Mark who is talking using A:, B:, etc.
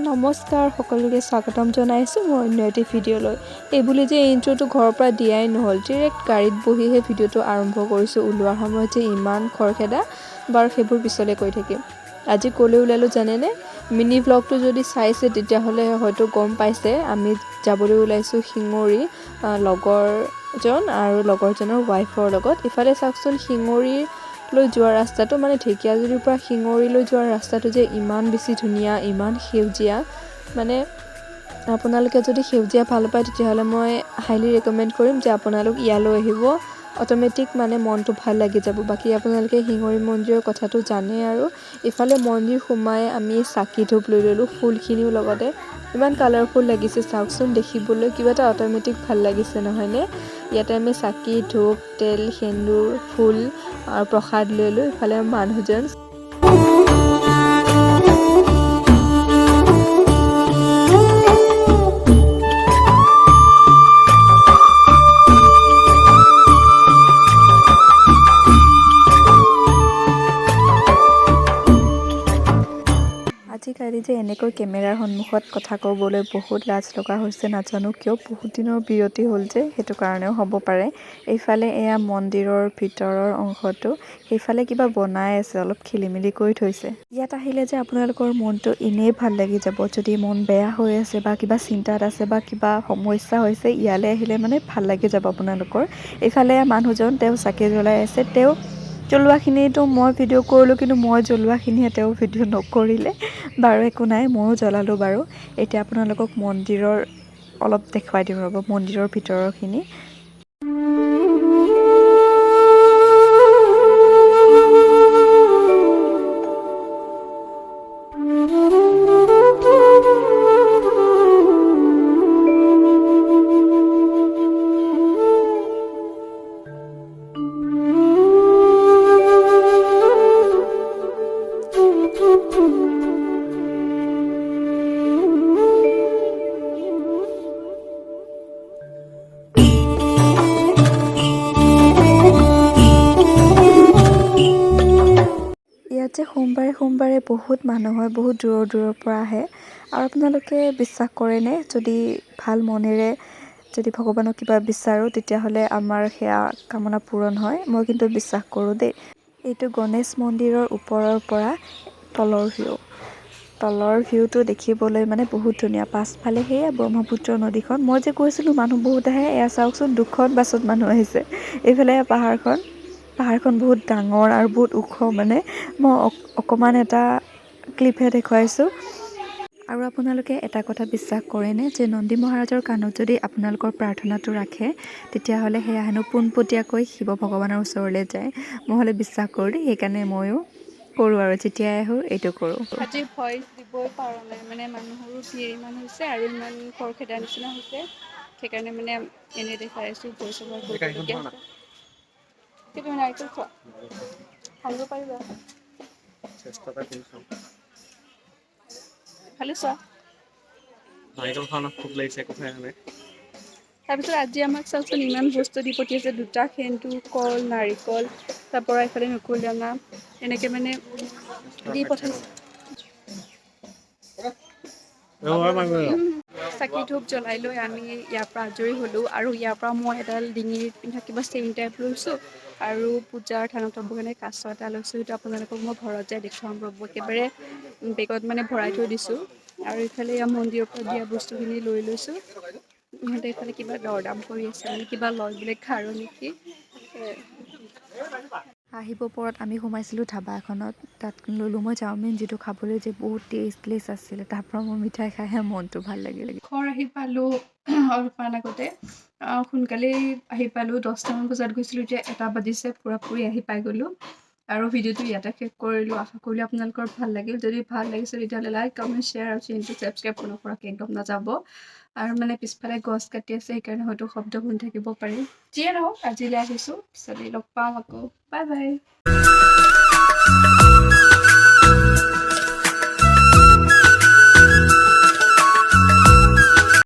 A: নমস্কাৰ সকলোকে স্বাগতম জনাইছোঁ মই অন্য এটি ভিডিঅ'লৈ। এইবুলি যে ইন্ট্ৰটো ঘৰৰ পৰা দিয়াই নহ'ল, ডিৰেক্ট গাড়ীত বহিহে ভিডিঅ'টো আৰম্ভ কৰিছোঁ। ওলোৱাৰ সময়ত যে ইমান খৰখেদা, বাৰু সেইবোৰ পিছলৈ কৈ থাকিম। আজি ক'লৈ ওলালোঁ জানেনে? মিনি ভ্লগটো যদি চাইছে তেতিয়াহ'লে হয়তো গম পাইছে আমি যাবলৈ ওলাইছোঁ শিঙৰি, লগৰজন আৰু লগৰজনৰ ৱাইফৰ লগত। ইফালে চাওকচোন শিঙৰিলৈ যোৱা ৰাস্তাটো, মানে ঢেকীয়াজুলিৰ পৰা শিঙৰিলৈ যোৱা ৰাস্তাটো যে ইমান বেছি ধুনীয়া, ইমান সেউজীয়া। মানে আপোনালোকে যদি সেউজীয়া ভাল পায় তেতিয়াহ'লে মই হাইলি ৰেকমেণ্ড কৰিম যে আপোনালোক ইয়ালৈ আহিব। অট'মেটিক মানে মনটো ভাল লাগি যাব। বাকী আপোনালোকে শিঙৰি মন্দিৰৰ কথাটো জানে। আৰু ইফালে মন্দিৰ সোমাই আমি চাকি ধূপ লৈ ল'লোঁ, ফুলখিনিও লগতে ইমান কালাৰফুল লাগিছে চাওকচোন, দেখিবলৈ কিবা এটা অট'মেটিক ভাল লাগিছে নহয়নে? ইয়াতে আমি চাকি ধূপ তেল সেন্দুৰ ফুল আৰু প্ৰসাদ লৈ ল'লোঁ। ইফালে মানুহজন আজিকালি যে এনেকৈ কেমেৰাৰ সন্মুখত কথা ক'বলৈ বহুত লাজ লগা হৈছে, নাজানো কিয়। বহুত দিনৰ বিৰতি হ'ল যে, সেইটো কাৰণেও হ'ব পাৰে। এইফালে এয়া মন্দিৰৰ ভিতৰৰ অংশটো, সেইফালে কিবা বনাই আছে, অলপ খেলি মেলি কৰি থৈছে। ইয়াত আহিলে যে আপোনালোকৰ মনটো এনেই ভাল লাগি যাব। যদি মন বেয়া হৈ আছে বা কিবা চিন্তাত আছে বা কিবা সমস্যা হৈছে, ইয়ালৈ আহিলে মানে ভাল লাগি যাব আপোনালোকৰ। এইফালে মানুহজন তেওঁ চাকি জ্বলাই আছে, তেওঁ জ্বলোৱাখিনিতো মই ভিডিঅ' কৰিলোঁ, কিন্তু মই জ্বলোৱাখিনিহে তেওঁ ভিডিঅ' নকৰিলে। বাৰু একো নাই, ময়ো জ্বলালোঁ বাৰু। এতিয়া আপোনালোকক মন্দিৰৰ অলপ দেখুৱাই দিম ৰ'ব, মন্দিৰৰ ভিতৰৰখিনি। ইয়াত যে সোমবাৰে বহুত মানুহ হয়, বহুত দূৰৰ পৰা আহে। আৰু আপোনালোকে বিশ্বাস কৰেনে, যদি ভাল মনেৰে যদি ভগৱানক কিবা বিচাৰোঁ তেতিয়াহ'লে আমাৰ সেয়া কামনা পূৰণ হয়। মই কিন্তু বিশ্বাস কৰোঁ দেই। এইটো গণেশ মন্দিৰৰ ওপৰৰ পৰা তলৰ ভিউটো দেখিবলৈ মানে বহুত ধুনীয়া। পাছফালে সেয়া ব্ৰহ্মপুত্ৰ নদীখন। মই যে কৈছিলোঁ মানুহ বহুত আহে, এয়া চাওকচোন 2খন বাছত মানুহ আহিছে। এইফালে পাহাৰখন বহুত ডাঙৰ আৰু বহুত ওখ। মানে মই অকণমান এটা ক্লিপহে দেখুৱাইছোঁ। আৰু আপোনালোকে এটা কথা বিশ্বাস কৰেনে, যে নন্দী মহাৰাজৰ কাণত যদি আপোনালোকৰ প্ৰাৰ্থনাটো ৰাখে তেতিয়াহ'লে সেয়া হেনো পোনপটীয়াকৈ শিৱ ভগৱানৰ ওচৰলৈ যায়। মই হ'লে বিশ্বাস কৰোঁ দেই, সেইকাৰণে ময়ো কৰোঁ আৰু যেতিয়াই আহোঁ এইটো কৰোঁ। আজি ভইচ দিবই পৰা নাই, মানে মানুহৰো ভিৰ ইমান হৈছে আৰু ইমান খৰখেদা নিচিনা হৈছে, সেইকাৰণে মানে এনেই দেখাই আছোঁ, ভইচ অভাৰ কৰিবলগীয়া হৈছে। কিন্তু নাৰিকল খোৱা ভাবিব পাৰিবা, খালি চোৱা নাৰিকল খাওঁ খুব লাগিছে কথাই নাই। তাৰপিছত আজি আমাক চাওকচোন ইমান বস্তু দি পঠিয়াইছে, 2টা সেন্দুৰ, কল, নাৰিকল, তাৰ পৰা এইফালে নকুল দানা, এনেকৈ মানে দি পঠাইছে। চাকি ধূপ জ্বলাই লৈ আমি ইয়াৰ পৰা আজৰি হ'লোঁ। আৰু ইয়াৰ পৰা মই এডাল ডিঙিত পিন্ধা কিবা চেইন টাইপ লৈছোঁ আৰু পূজাৰ থানত থ'বৰ কাৰণে কাছ এটা লৈছোঁ। সেইটো আপোনালোকক মই ঘৰত যাই দেখুৱাম ৰ'ব, একেবাৰে বেগত মানে ভৰাই থৈ দিছোঁ। আৰু ইফালে ইয়াৰ মন্দিৰৰ পৰা দিয়া বস্তুখিনি লৈ লৈছোঁ। ইহঁতে এইফালে কিবা দৰদাম কৰি আছে, মানে কিবা লয় বোলে খাৰু নেকি। আহিব পৰত আমি সোমাইছিলোঁ ধাবা এখনত, তাত ল'লোঁ মই চাওমিন, যিটো খাবলৈ যে বহুত টেষ্টলেছ আছিলে। তাৰ পৰা মই মিঠাই খাইহে মনটো ভাল লাগিলে। ঘৰ আহি পালোঁ অলপমান আগতে, সোনকালেই আহি পালোঁ। 10টামান বজাত গৈছিলোঁ, এতিয়া 1টা বাজিছে, পূৰাপূৰি আহি পাই গ'লোঁ। আৰু ভিডিঅ'টো ইয়াতে শেষ কৰিলোঁ। আশা কৰিলোঁ আপোনালোকৰ ভাল লাগিল। যদি ভাল লাগিছে তেতিয়াহ'লে লাইক, কমেণ্ট, শ্বেয়াৰ আৰু চেনেলটো ছাবস্ক্ৰাইব নকৰাকৈ একদম নাযাব। আৰু মানে পিছফালে গছ কাটি আছে, সেইকাৰণে হয়তো শব্দ শুনি থাকিব পাৰি। যিয়ে নহওক আজিলৈ আহিছোঁ, পিছলৈ লগ পাম আকৌ। Bye bye.